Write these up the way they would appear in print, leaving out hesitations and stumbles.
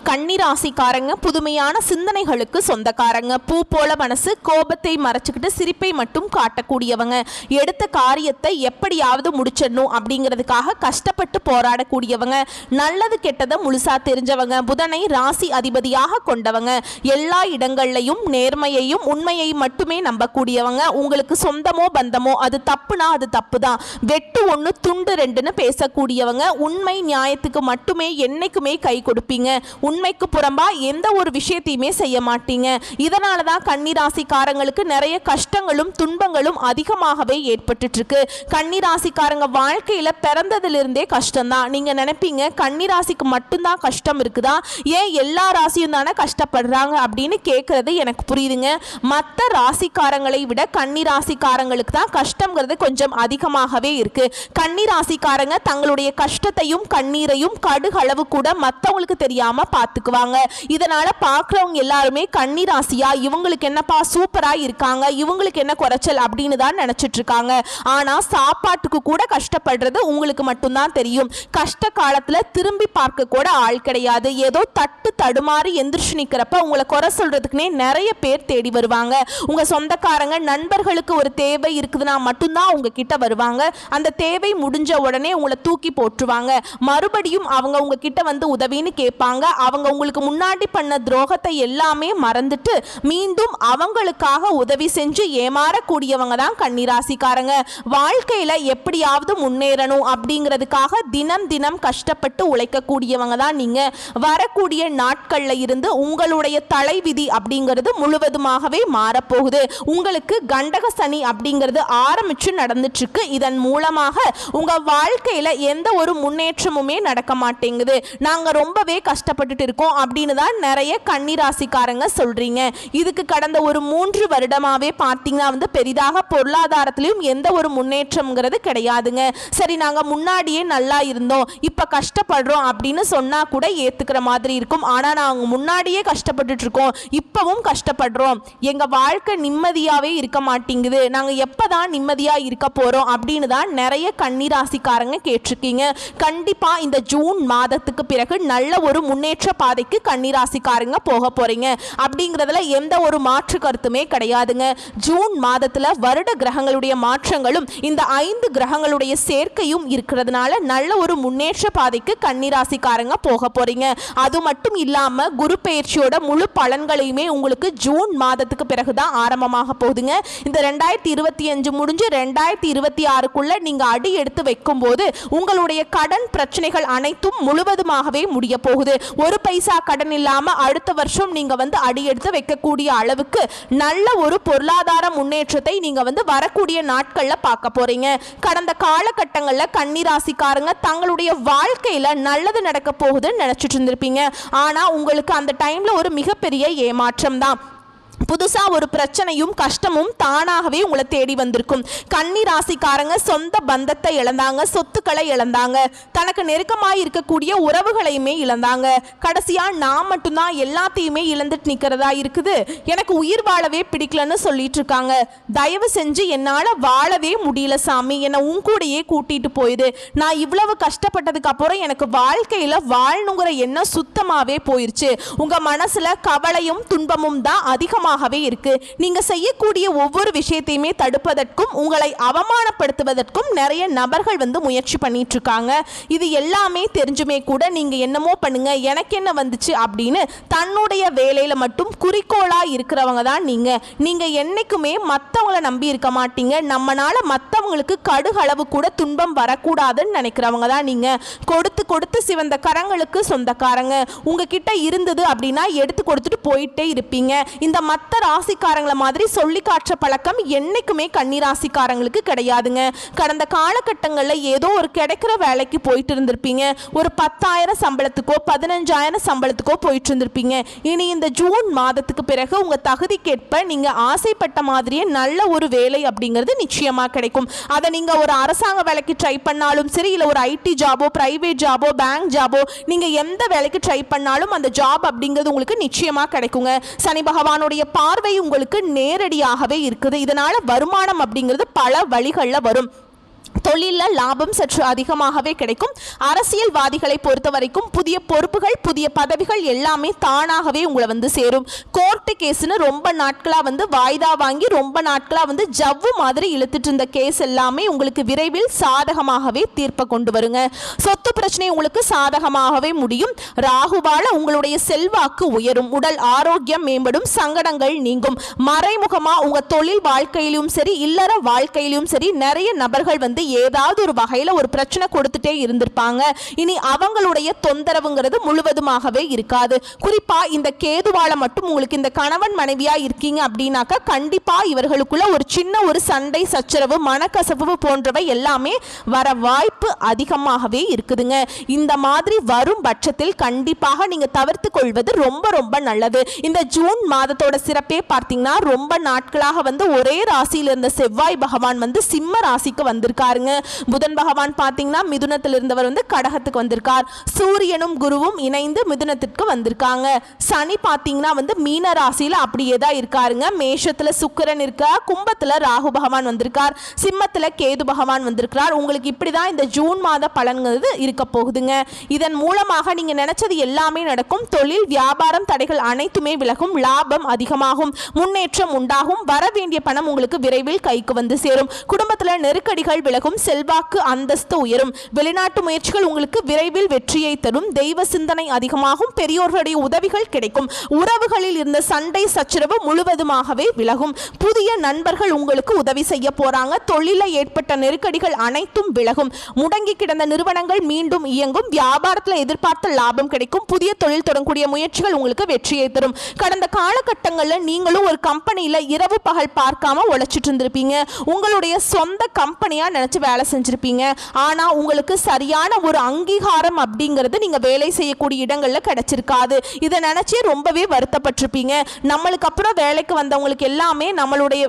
கன்னிராசிக்காரங்க புதுமையான சிந்தனைகளுக்கு சொந்தக்காரங்க. பூ போல மனசு, கோபத்தை மறைச்சிக்கிட்டு சிரிப்பை மட்டும் காட்டக்கூடியவங்க. எடுத்த காரியத்தை எப்படியாவது முடிச்சிடணும் அப்படிங்கிறதுக்காக கஷ்டப்பட்டு போராடக்கூடியவங்க. நல்லது கெட்டதை முழுசா தெரிஞ்சவங்க. புதனை ராசி அதிபதியாக கொண்டவங்க. எல்லா இடங்கள்லையும் நேர்மையையும் உண்மையையும் மட்டுமே நம்பக்கூடியவங்க. உங்களுக்கு சொந்தமோ பந்தமோ அது தப்புனா அது தப்பு தான், வெட்டு ஒன்று துண்டு ரெண்டுன்னு பேசக்கூடியவங்க. உண்மை நியாயத்துக்கு மட்டுமே என்னைக்குமே கை கொடுப்பீங்க. உண்மைக்கு புறம்பா எந்த ஒரு விஷயத்தையுமே செய்ய மாட்டீங்க. இதனால தான் கன்னிராசிக்காரங்களுக்கு நிறைய கஷ்டங்களும் துன்பங்களும் அதிகமாகவே ஏற்பட்டு இருக்கு. கன்னிராசிக்காரங்க வாழ்க்கையில பிறந்ததிலிருந்தே கஷ்டம்தான். நீங்க நினைப்பீங்க கன்னிராசிக்கு மட்டும்தான் கஷ்டம் இருக்குதா, ஏன் எல்லா ராசியும் தானே கஷ்டப்படுறாங்க அப்படின்னு கேட்கறது எனக்கு புரியுதுங்க. மற்ற ராசிக்காரங்களை விட கன்னிராசிக்காரங்களுக்கு தான் கஷ்டங்கிறது கொஞ்சம் அதிகமாகவே இருக்கு. கன்னிராசிக்காரங்க தங்களுடைய கஷ்டத்தையும் கண்ணீரையும் கடுகளவு கூட மற்றவங்களுக்கு தெரியாம பார்த்துக்குவாங்க. இதனால பார்க்குறவங்க எல்லாருமே கன்னிராசியா இவங்களுக்கு என்னப்பா சூப்பரா இருக்காங்க, இவங்களுக்கு என்ன குறைச்சல் அப்படின்னு தான் நினைச்சிட்டு இருக்காங்க. ஆனா சாப்பாட்டுக்கு கூட கஷ்டப்படுறது உங்களுக்கு மட்டும்தான் தெரியும். கஷ்ட காலத்துல திரும்பி பார்க்க கூட ஆள் கிடையாது. ஏதோ தட்டு தடுமாறி எந்திரிச்சு நிக்கிறப்ப உங்களை குறை சொல்றதுக்குனே நிறைய பேர் தேடி வருவாங்க. உங்க சொந்தக்காரங்க நண்பர்களுக்கு ஒரு தேவை இருக்குதுன்னா மட்டும்தான் உங்ககிட்ட வருவாங்க. அந்த தேவை முடிஞ்ச உடனே உங்களை தூக்கி போட்டுருவாங்க. மறுபடியும் அவங்க உங்ககிட்ட வந்து உதவின்னு கேட்பாங்க. அவங்க உங்களுக்கு முன்னாடி பண்ண துரோகத்தை எல்லாமே மறந்துட்டு மீண்டும் அவங்களுக்காக உதவி செஞ்சு ஏமாறக்கூடியவங்க தான் கன்னிராசிக்காரங்க. வாழ்க்கையில எப்படியாவது முன்னேறணும் அப்படிங்கிறதுக்காக தினம் தினம் கஷ்டப்பட்டு உழைக்கக்கூடியவங்க தான் நீங்க. வரக்கூடிய நாட்கள்ல இருந்து உங்களுடைய தலைவிதி அப்படிங்கிறது முழுவதுமாகவே மாறப்போகுது. உங்களுக்கு கண்டக சனி அப்படிங்கிறது ஆரம்பிச்சு நடந்துட்டு இருக்கு. இதன் மூலமாக உங்க வாழ்க்கையில எந்த ஒரு முன்னேற்றமுமே நடக்க மாட்டேங்குது. நாங்க ரொம்பவே கஷ்டப்பட்டுட்டு இருக்கோம் அப்படின்னு தான் நிறைய கன்னிராசிக்காரங்க சொல்றீங்க. இதுக்கு கடந்த ஒரு 3 வருடமாவே பார்த்தீங்கன்னா பெரிதாக பொருளாதாரத்திலும் எந்த ஒரு முன்னேற்றம்ங்கிறது கிடையாதுங்க. சரி, நாங்க முன்னாடியே நல்லா இருந்தோம், இப்ப கஷ்டப்படுறோம் அப்படின்னு சொன்னா கூட ஏத்துக்கிற மாதிரி இருக்கும். ஆனா நாங்க முன்னாடியே கஷ்டப்பட்டுட்டு இருக்கோம், இப்பவும் கஷ்டப்படுறோம், எங்க வாழ்க்கை நிம்மதியாவே இருக்க மாட்டேங்குது, நாங்க எப்பதான் நிம்மதியா இருக்க போறோம் அப்படின்னு தான் நிறைய கன்னிராசிக்காரங்க கேட்டிருக்கீங்க. கண்டிப்பா இந்த ஜூன் மாதத்துக்கு பிறகு நல்ல ஒரு முன்னேற்ற பாதைக்கு கன்னிராசிக்காரங்க போக போறீங்க அப்படிங்கிறதுல எந்த ஒரு மாற்று கருத்துமே கிடையாதுங்க. ஜூன் மாதத்துல வருட கிரகங்களுடைய மாற்றங்களும் இந்த 5 கிரகங்களுடைய சேர்க்கையும் இருக்கிறதுனால நல்ல ஒரு முன்னேற்ற பாதைக்கு கன்னிராசிக்காரங்க போக போறீங்க. அது மட்டும் இல்லாம குரு பெயர்ச்சியோட முழு பலன்களையுமே உங்களுக்கு ஜூன் மாதத்துக்கு பிறகுதான் ஆரம்பமாக போகுதுங்க. இந்த 2025 முடிஞ்சு 2026க்குள்ள நீங்க அடி எடுத்து வைக்கும் போது உங்களுடைய கடன் பிரச்சனைகள் அனைத்தும் முழுவதுமாகவே முடிய போகுது. ஒரு பைசா கடன் இல்லாம அடுத்த வருஷம் நீங்க அடி எடுத்து வைக்கக்கூடிய அளவுக்கு நல்ல ஒரு பொருளாதார முன்னேற்றத்தை நீங்க வரக்கூடிய நாட்கள்ல பார்க்க போறீங்க. கடந்த காலகட்டங்கள்ல கன்னிராசிக்காரங்க தங்களுடைய வாழ்க்கையில நல்லது நடக்க போகுதுன்னு நினைச்சிட்டு இருந்திருப்பீங்க. ஆனா உங்களுக்கு அந்த டைம்ல ஒரு மிகப்பெரிய ஏமாற்றம் தான். புதுசா ஒரு பிரச்சனையும் கஷ்டமும் தானாகவே உங்களை தேடி வந்திருக்கும். கன்னி ராசிக்காரங்க சொந்த பந்தத்தை இழந்தாங்க, சொத்துக்களை இழந்தாங்க, தனக்கு நெருக்கமாக இருக்கக்கூடிய உறவுகளையுமே இழந்தாங்க. கடைசியா நான் மட்டும்தான் எல்லாத்தையுமே இழந்துட்டு நிக்கிறதா இருக்குது, எனக்கு உயிர் வாழவே பிடிக்கலன்னு சொல்லிட்டு இருக்காங்க. தயவு செஞ்சு என்னால வாழவே முடியல சாமி, என்னை உன் கூடயே கூட்டிட்டு போயிடு, நான் இவ்வளவு கஷ்டப்பட்டதுக்கு அப்புறம் எனக்கு வாழ்க்கையில வாழணுங்கிற எண்ணம் சுத்தமாவே போயிருச்சு. உங்க மனசுல கவலையும் துன்பமும் தான் அதிகமாக இருக்கு. நீங்க செய்யக்கூடிய ஒவ்வொரு விஷயத்தையுமே தடுப்பதற்கும் உங்களை அவமானப்படுத்துவதற்கும் நிறைய நபர்கள் முயற்சி பண்ணிட்டு இருக்காங்க. இது எல்லாமே தெரிஞ்சுமே கூட நீங்க என்னமோ பண்ணுங்க, எனக்கு என்ன வந்துச்சு அப்படின்னு தன்னுடைய வேலையில மட்டும் குறிக்கோளா இருக்கிறவங்க தான் நீங்க. நீங்க என்னைக்குமே மற்றவங்களை நம்பி இருக்க மாட்டீங்க. நம்மனால மற்றவங்களுக்கு கடுகளவு கூட துன்பம் வரக்கூடாதுன்னு நினைக்கிறவங்க தான் நீங்க. கொடுத்து கொடுத்து சிவந்த கரங்களுக்கு சொந்தக்காரங்க. உங்ககிட்ட இருந்தது அப்படின்னா எடுத்து கொடுத்துட்டு போயிட்டே இருப்பீங்க. இந்த மற்ற ராசிக்காரங்களை மாதிரி சொல்லி காட்டுற பழக்கம் என்னைக்குமே கன்னிராசிக்காரங்களுக்கு கிடையாதுங்க. கடந்த காலகட்டங்களில் ஏதோ ஒரு கிடைக்கிற வேலைக்கு போயிட்டு இருந்திருப்பீங்க. ஒரு 10,000 சம்பளத்துக்கோ 15,000 சம்பளத்துக்கோ போயிட்டு இருந்திருப்பீங்க. இனி இந்த ஜூன் மாதத்துக்கு பிறகு உங்க தகுதிக்கேற்ப நீங்க ஆசைப்பட்ட மாதிரியே நல்ல ஒரு வேலை அப்படிங்கிறது நிச்சயமா கிடைக்கும். அதை நீங்க ஒரு அரசாங்க வேலைக்கு ட்ரை பண்ணாலும் சரி, இல்லை ஒரு ஐடி ஜாபோ, பிரைவேட் ஜாபோ, பேங்க் ஜாபோ, நீங்க எந்த வேலைக்கு ட்ரை பண்ணாலும் அந்த ஜாப் அப்படிங்கிறது உங்களுக்கு நிச்சயமா கிடைக்குங்க. சனி பகவானுடைய பார்வை உங்களுக்கு நேரடியாகவே இருக்குது. இதனால வருமானம் அப்படிங்கிறது பல வழிகளில் வரும். தொழிலில் லாபம் சற்று அதிகமாகவே கிடைக்கும். அரசியல்வாதிகளை பொறுத்த வரைக்கும் புதிய பொறுப்புகள், புதிய பதவிகள் எல்லாமே தானாகவே உங்களை சேரும். கோர்ட்டு கேஸ்னு ரொம்ப நாட்களாக வாய்தா வாங்கி ரொம்ப நாட்களாக ஜவ்வு மாதிரி இழுத்துட்டு இருந்த கேஸ் எல்லாமே உங்களுக்கு விரைவில் சாதகமாகவே தீர்ப்பை கொண்டு வருங்க. சொத்து பிரச்சனை உங்களுக்கு சாதகமாகவே முடியும். ராகுவால உங்களுடைய செல்வாக்கு உயரும். உடல் ஆரோக்கியம் மேம்படும். சங்கடங்கள் நீங்கும். மறைமுகமா உங்க தொழில் வாழ்க்கையிலும் சரி, இல்லற வாழ்க்கையிலும் சரி, நிறைய நபர்கள் ஏதாவது ஒரு வகையில ஒரு பிரச்சனை கொடுத்துட்டே இருந்திருப்பாங்க. இனி அவங்களுடைய தொந்தரவுங்கிறது முழுவதுமாகவே இருக்காது. குறிப்பா இந்த கேதுவால மட்டும் உங்களுக்கு இந்த கணவன் மனைவியா இருக்கீங்க அப்படின்னாக்கா கண்டிப்பா இவர்களுக்குள்ள ஒரு சின்ன ஒரு சண்டை சச்சரவு, மனக்கசப்பு போன்றவை எல்லாமே வர வாய்ப்பு அதிகமாகவே இருக்குதுங்க. இந்த மாதிரி வரும் பட்சத்தில் கண்டிப்பாக நீங்க தவிர்த்து கொள்வது ரொம்ப ரொம்ப நல்லது. இந்த ஜூன் மாதத்தோட சிறப்பே பார்த்தீங்கன்னா ரொம்ப நாட்களாக ஒரே ராசியில் இருந்த செவ்வாய் பகவான் சிம்ம ராசிக்கு வந்திருக்காருங்க. புதன் பகவான் பார்த்தீங்கன்னா மிதுனத்தில் இருந்தவர் கடகத்துக்கு வந்திருக்கார். சூரியனும் குருவும் இணைந்து மிதுனத்திற்கு வந்திருக்காங்க. சனி பார்த்தீங்கன்னா மீன ராசியில அப்படியே தான் இருக்காருங்க. மேஷத்துல சுக்கிரன் இருக்க, கும்பத்துல ராகு பகவான் வந்திருக்கார், சிம்மத்துல கேது பகவான் வந்திருக்கிறார். உங்களுக்கு இப்படிதான் இந்த ஜூன் மாத பலன்கிறது இருக்க போகுதுங்க. இதன் மூலமாக நீங்க நினைச்சது எல்லாமே நடக்கும். தொழில் வியாபாரம் தடைகள் அனைத்துமே விலகும். லாபம் அதிகமாகும். முன்னேற்றம் உண்டாகும். வர வேண்டிய பணம் உங்களுக்கு விரைவில் கைக்கு சேரும். குடும்பத்துல நெருக்கடிகள் விலகும். செல்வாக்கு அந்தஸ்து உயரும். வெளிநாட்டு முயற்சிகள் உங்களுக்கு விரைவில் வெற்றியை தரும். தெய்வ சிந்தனை அதிகமாகும். பெரியோர்களுடைய உதவிகள் கிடைக்கும். உறவுகளில் இருந்த சண்டை சச்சரவு முழுவதுமாகவே விலகும். புதிய நண்பர்கள் உங்களுக்கு உதவி செய்ய போறாங்க. தொழிலில் ஏற்பட்ட நெருக்கடிகள் அனைத்தும் விலகும். முடங்கி கிடந்த நிறுவனங்கள் மீண்டும் இயங்கும். வியாபாரத்தில் எதிர்பார்த்த லாபம் கிடைக்கும். புதிய தொழில் தொடங்கக்கூடிய முயற்சிகள் உங்களுக்கு வெற்றியை தரும். கடந்த காலகட்டங்களில் நீங்களும் ஒரு கம்பெனியில இரவு பகல் பார்க்காம உழைச்சிட்டு இருந்திருப்பீங்க. உங்களுடைய சொந்த கம்பெனியா நினைச்சு வேலை செஞ்சிருப்பீங்க. ஆனா உங்களுக்கு சரியான ஒரு அங்கீகாரம் அப்படிங்கிறது நீங்க வேலை செய்யக்கூடிய இடங்கள்ல கிடைச்சிருக்காது. இதை நினைச்சே ரொம்பவே வருத்தப்பட்டிருப்பீங்க. நம்மளுக்கு அப்புறம் வேலைக்கு வந்தவங்களுக்கு எல்லாமே நம்மளுடைய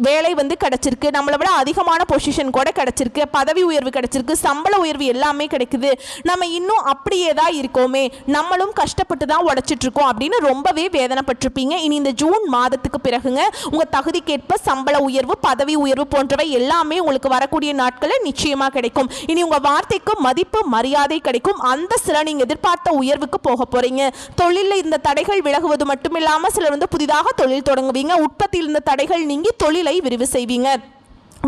வேலை கிடைச்சிருக்கு, நம்மளை விட அதிகமான பொசிஷன் கூட கிடைச்சிருக்கு, பதவி உயர்வு கிடைச்சிருக்கு, சம்பள உயர்வு எல்லாமே கிடைக்குது, நம்ம இன்னும் அப்படியே தான் இருக்கோமே, நம்மளும் கஷ்டப்பட்டு தான் உழைச்சிட்டு இருக்கோம் அப்படின்னு ரொம்பவே வேதனைப்பட்டிருப்பீங்க. இனி இந்த ஜூன் மாதத்துக்கு பிறகுங்க உங்க தகுதிக்கேற்ப சம்பள உயர்வு, பதவி உயர்வு போன்றவை எல்லாமே உங்களுக்கு வரக்கூடிய நாட்களில் நிச்சயமா கிடைக்கும். இனி உங்க வார்த்தைக்கு மதிப்பு மரியாதை கிடைக்கும். அந்த சில நீங்க எதிர்பார்த்த உயர்வுக்கு போக போறீங்க. தொழிலில் இந்த தடைகள் விலகுவது மட்டுமில்லாம சிலர் புதிதாக தொழில் தொடங்குவீங்க. உற்பத்தியில் இருந்த தடைகள் நீங்கி தொழிலை விரிவு செய்வீங்க.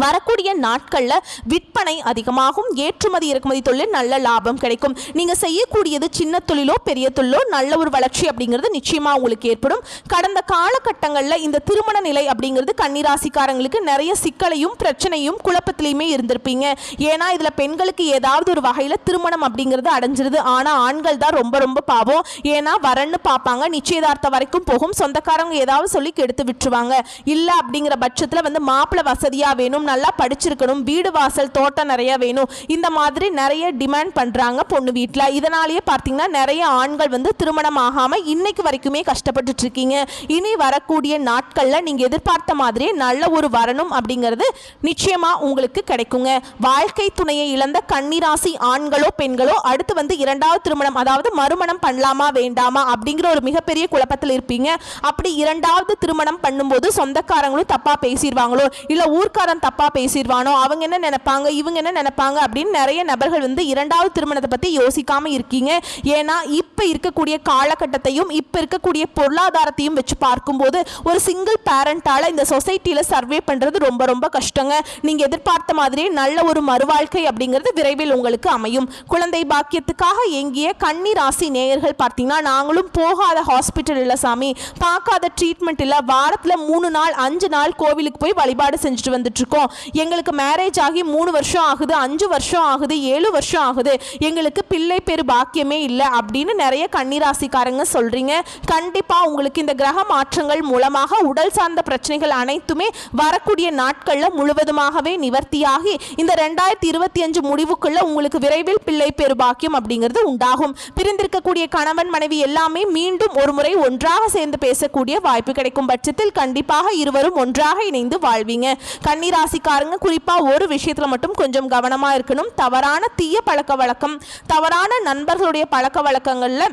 வரக்கூடிய நாட்களில் விற்பனை அதிகமாகும். ஏற்றுமதி இறக்குமதி தொழில் நல்ல லாபம் கிடைக்கும். நீங்க செய்யக்கூடியது சின்ன தொழிலோ பெரிய தொழிலோ நல்ல ஒரு வளர்ச்சி அப்படிங்கிறது நிச்சயமா உங்களுக்கு ஏற்படும். கடந்த காலகட்டங்களில் இந்த திருமண நிலை அப்படிங்கிறது கன்னிராசிக்காரங்களுக்கு நிறைய சிக்கலையும் பிரச்சனையும் குழப்பத்திலையுமே இருந்திருப்பீங்க. ஏன்னா இதுல பெண்களுக்கு ஏதாவது ஒரு வகையில திருமணம் அப்படிங்கிறது அடைஞ்சிருது. ஆனா ஆண்கள் தான் ரொம்ப ரொம்ப பாவம். ஏன்னா வரன்னு பார்ப்பாங்க, நிச்சயதார்த்தம் வரைக்கும் போகும், சொந்தக்காரங்க ஏதாவது சொல்லி கெடுத்து விட்டுருவாங்க. இல்ல அப்படிங்கிற பட்சத்துல மாப்பிள்ளை வசதியா வேணும், நல்லா படிச்சிருக்கணும், வீடு வாசல் தோட்டம் நிறைய வேணும், இந்த மாதிரி நிறைய டிமாண்ட் பண்றாங்க பொண்ணு வீட்டில். இதனாலேயே பார்த்தீங்கன்னா நிறைய ஆண்கள் திருமணம் ஆகாம இன்னைக்கு வரைக்குமே கஷ்டப்பட்டு இருக்கீங்க. இனி வரக்கூடிய நாட்கள்ல நீங்க எதிர்பார்த்த மாதிரியே நல்ல ஒரு வரணும் அப்படிங்கிறது நிச்சயமா உங்களுக்கு கிடைக்குங்க. வாழ்க்கை துணையை இழந்த கன்னிராசி ஆண்களோ பெண்களோ அடுத்து இரண்டாவது திருமணம், அதாவது மறுமணம் பண்ணலாமா வேண்டாமா அப்படிங்கிற ஒரு மிகப்பெரிய குழப்பத்தில் இருப்பீங்க. அப்படி இரண்டாவது திருமணம் பண்ணும்போது சொந்தக்காரங்களும் தப்பா பேசிடுவாங்களோ, இல்ல ஊர்க்காரன் தப்பா பேசிடுவானோ, அவங்க என்ன நினைப்பாங்க, இவங்க என்ன நினைப்பாங்க அப்படின்னு நிறைய நபர்கள் இரண்டாவது திருமணத்தை பத்தி யோசிக்காம இருக்கீங்க. ஏன்னா இப்ப இருக்கக்கூடிய காலகட்டத்தையும் இப்ப இருக்கக்கூடிய பொருளாதாரத்தையும் வச்சு பார்க்கும்போது ஒரு சிங்கிள் பேரண்டால இந்த சொசைட்டில சர்வே பண்றது ரொம்ப ரொம்ப கஷ்டங்க. நீங்க எதிர்பார்த்த மாதிரியே நல்ல ஒரு மறுவாழ்க்கை அப்படிங்கிறது விரைவில் உங்களுக்கு அமையும். குழந்தை பாக்கியத்துக்காக எங்கிய கன்னி ராசி நேயர்கள் பார்த்தீங்கன்னா நாங்களும் போகாத ஹாஸ்பிட்டல் இல்ல சாமி, பார்க்காத ட்ரீட்மெண்ட் இல்ல, வாரத்துல 3 நாள் 5 நாள் கோவிலுக்கு போய் வழிபாடு செஞ்சுட்டு வந்துட்டு இருக்கோம். எங்களுக்கு மேரேஜ் ஆகி 3 வருஷம் ஆகுது, 5 வருஷம் ஆகுது, 7 வருஷம் ஆகுது, எங்களுக்கு பிள்ளை பேரு பாக்கியமே இல்லை அப்படின்னு நிறைய கன்னிராசிக்காரங்க சொல்றீங்க. கண்டிப்பா உங்களுக்கு இந்த கிரக மாற்றங்கள் மூலமாக உடல் சார்ந்த பிரச்சனைகள் அனைத்துமே வரக்கூடிய நாட்கள்ல முழுவதுமாகவே நிவர்த்தியாகி இந்த 2025 முடிவுக்குள்ள உங்களுக்கு விரைவில் பிள்ளை பேரு பாக்கியம் அப்படிங்கிறது உண்டாகும். பிரிந்திருக்கக்கூடிய கணவன் மனைவி எல்லாமே மீண்டும் ஒரு முறை ஒன்றாக சேர்ந்து பேசக்கூடிய வாய்ப்பு கிடைக்கும் பட்சத்தில் கண்டிப்பாக இருவரும் ஒன்றாக இணைந்து வாழ்வீங்க. கன்னிராசிக்காரங்க குறிப்பா ஒரு விஷயத்துல மட்டும் கொஞ்சம் கவனமா இருக்கணும். தவறான தீய பழக்க வழக்கம், தவறான நண்பர்களுடைய பழக்க வழக்கங்கள்ல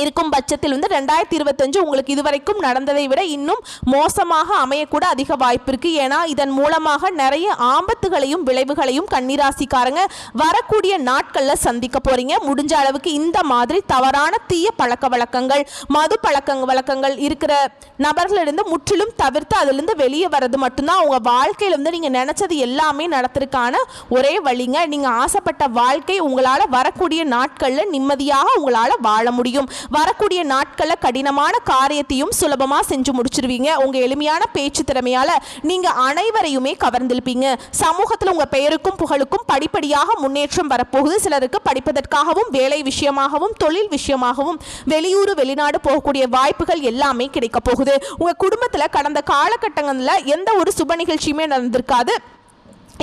இருக்கும் பட்சத்தில் 2025 உங்களுக்கு இதுவரைக்கும் நடந்ததை விட இன்னும் மோசமாக அமையக்கூட அதிக வாய்ப்பு இருக்கு. ஏன்னா இதன் மூலமாக நிறைய ஆபத்துகளையும் விளைவுகளையும் கன்னிராசிக்காரங்க வரக்கூடிய நாட்கள்ல சந்திக்க போறீங்க. முடிஞ்ச அளவுக்கு இந்த மாதிரி தவறான தீய பழக்க வழக்கங்கள், மது வழக்கங்கள் இருக்கிற நபர்களிருந்து முற்றிலும் தவிர்த்து அதிலிருந்து வெளியே வர்றது மட்டும்தான் உங்க வாழ்க்கையில நீங்க நினைச்சது எல்லாமே நடத்துறதுக்கான ஒரே வழிங்க. நீங்க ஆசைப்பட்ட வாழ்க்கை உங்களால வரக்கூடிய நாட்கள்ல நிம்மதியாக உங்களால வாழ முடியும். வரக்கூடிய நாட்கள்ல கடினமான காரியத்தையும் சுலபமா செஞ்சு முடிச்சிருவீங்க. உங்க எளிமையான பேச்சு திறமையால நீங்க அனைவரையுமே கவர்ந்திருப்பீங்க. சமூகத்தில் உங்க பெயருக்கும் புகழுக்கும் படிப்படியாக முன்னேற்றம் வரப்போகுது. சிலருக்கு படிப்பதற்காகவும் வேலை விஷயமாகவும் தொழில் விஷயமாகவும் வெளியூர் வெளிநாடு போகக்கூடிய வாய்ப்புகள் எல்லாமே கிடைக்க போகுது. உங்க குடும்பத்துல கடந்த காலகட்டங்கள்ல எந்த ஒரு சுப நிகழ்ச்சியுமே நடந்திருக்காது.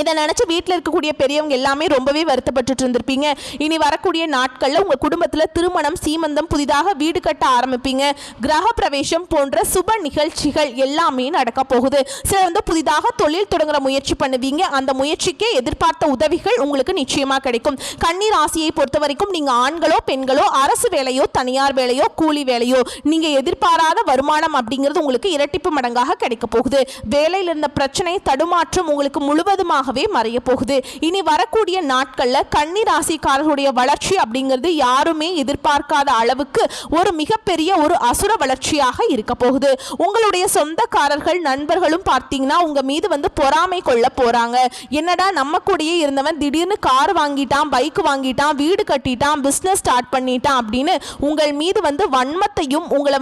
இதை நினச்சி வீட்டில் இருக்கக்கூடிய பெரியவங்க எல்லாமே ரொம்பவே வருத்தப்பட்டு இருந்திருப்பீங்க. இனி வரக்கூடிய நாட்களில் உங்கள் குடும்பத்தில் திருமணம், சீமந்தம், புதிதாக வீடு கட்ட ஆரம்பிப்பீங்க. கிரக பிரவேசம் போன்ற சுப நிகழ்ச்சிகள் எல்லாமே நடக்க போகுது. சிலர் புதிதாக தொழில் தொடங்குற முயற்சி பண்ணுவீங்க. அந்த முயற்சிக்கே எதிர்பார்த்த உதவிகள் உங்களுக்கு நிச்சயமாக கிடைக்கும். கன்னி ராசியை பொறுத்த வரைக்கும் நீங்கள் ஆண்களோ பெண்களோ, அரசு வேலையோ தனியார் வேலையோ கூலி வேலையோ, நீங்கள் எதிர்பாராத வருமானம் அப்படிங்கிறது உங்களுக்கு இரட்டிப்பு மடங்காக கிடைக்க போகுது. வேலையில் இருந்த பிரச்சனை, தடுமாற்றம் உங்களுக்கு முழுவதுமாக மறைய போகுது. இனி வரக்கூடிய நாட்கள்ல கன்னி ராசிக்காரர்களுடைய வளர்ச்சி அப்படிங்கிறது யாருமே எதிர்பார்க்காத அளவுக்கு ஒரு மிகப்பெரிய ஒரு அசுர வளர்ச்சியாக இருக்க போகுது. உங்களுடைய சொந்தக்காரர்கள், நண்பர்களும் பார்த்தீங்கன்னா உங்க மீது பொறாமை கொள்ள போறாங்க. என்னடா நம்ம கூடயே இருந்தவன் திடீர்னு கார் வாங்கிட்டான், பைக் வாங்கிட்டான், வீடு கட்டிட்டான், பிசினஸ் ஸ்டார்ட் பண்ணிட்டான் அப்படின்னு உங்கள் மீது வன்மத்தையும் உங்களை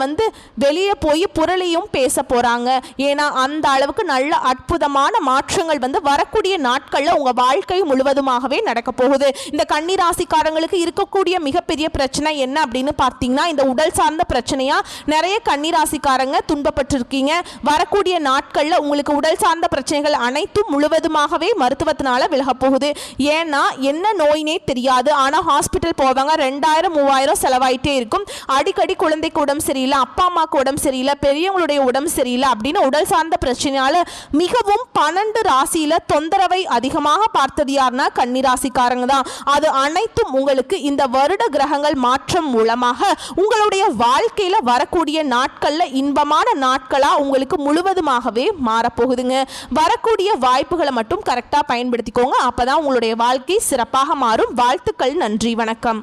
வெளியே போய் புரளையும் பேச போறாங்க. ஏன்னா அந்த அளவுக்கு நல்ல அற்புதமான மாற்றங்கள் வரக்கூடிய நாட்கள்ல உங்க வாழ்க்கை முழுவதுமாகவே நடக்க போகுது. இந்த கன்னி ராசிக்காரங்களுக்கு இருக்கக்கூடிய மிகப்பெரிய பிரச்சனை என்ன அப்படின்னு பார்த்தீங்கன்னா இந்த உடல் சார்ந்த பிரச்சனையா நிறைய கன்னி ராசிக்காரங்க துன்பப்பட்டிருக்கீங்க. வரக்கூடிய நாட்கள்ல உங்களுக்கு உடல் சார்ந்த பிரச்சனைகள் அனைத்தும் முழுவதுமாகவே மருத்துவத்தினால விலக போகுது. ஏன்னா என்ன நோயினே தெரியாது, ஆனா ஹாஸ்பிட்டல் போவாங்க, 2000-3000 செலவாயிட்டே இருக்கும். அடிக்கடி குழந்தைக்கு உடம்பு சரியில்லை, அப்பா அம்மாவுக்கு உடம்பு சரியில்லை, பெரியவங்களுடைய உடம்பு சரியில்லை அப்படின்னு உடல் சார்ந்த பிரச்சனையால மிகவும் 12 ராசியில தொந்தரவை அதிகமாக பார்த்தது யாருன்னா கன்னிராசிக்காரங்க தான். அது அனைத்தும் உங்களுக்கு இந்த வருட கிரகங்கள் மாற்றம் மூலமாக உங்களுடைய வாழ்க்கையில வரக்கூடிய நாட்கள்ல இன்பமான நாட்களா உங்களுக்கு முழுவதுமாகவே மாறப்போகுதுங்க. வரக்கூடிய வாய்ப்புகளை மட்டும் கரெக்டா பயன்படுத்திக்கோங்க. அப்பதான் உங்களுடைய வாழ்க்கை சிறப்பாக மாறும். வாழ்த்துக்கள். நன்றி. வணக்கம்.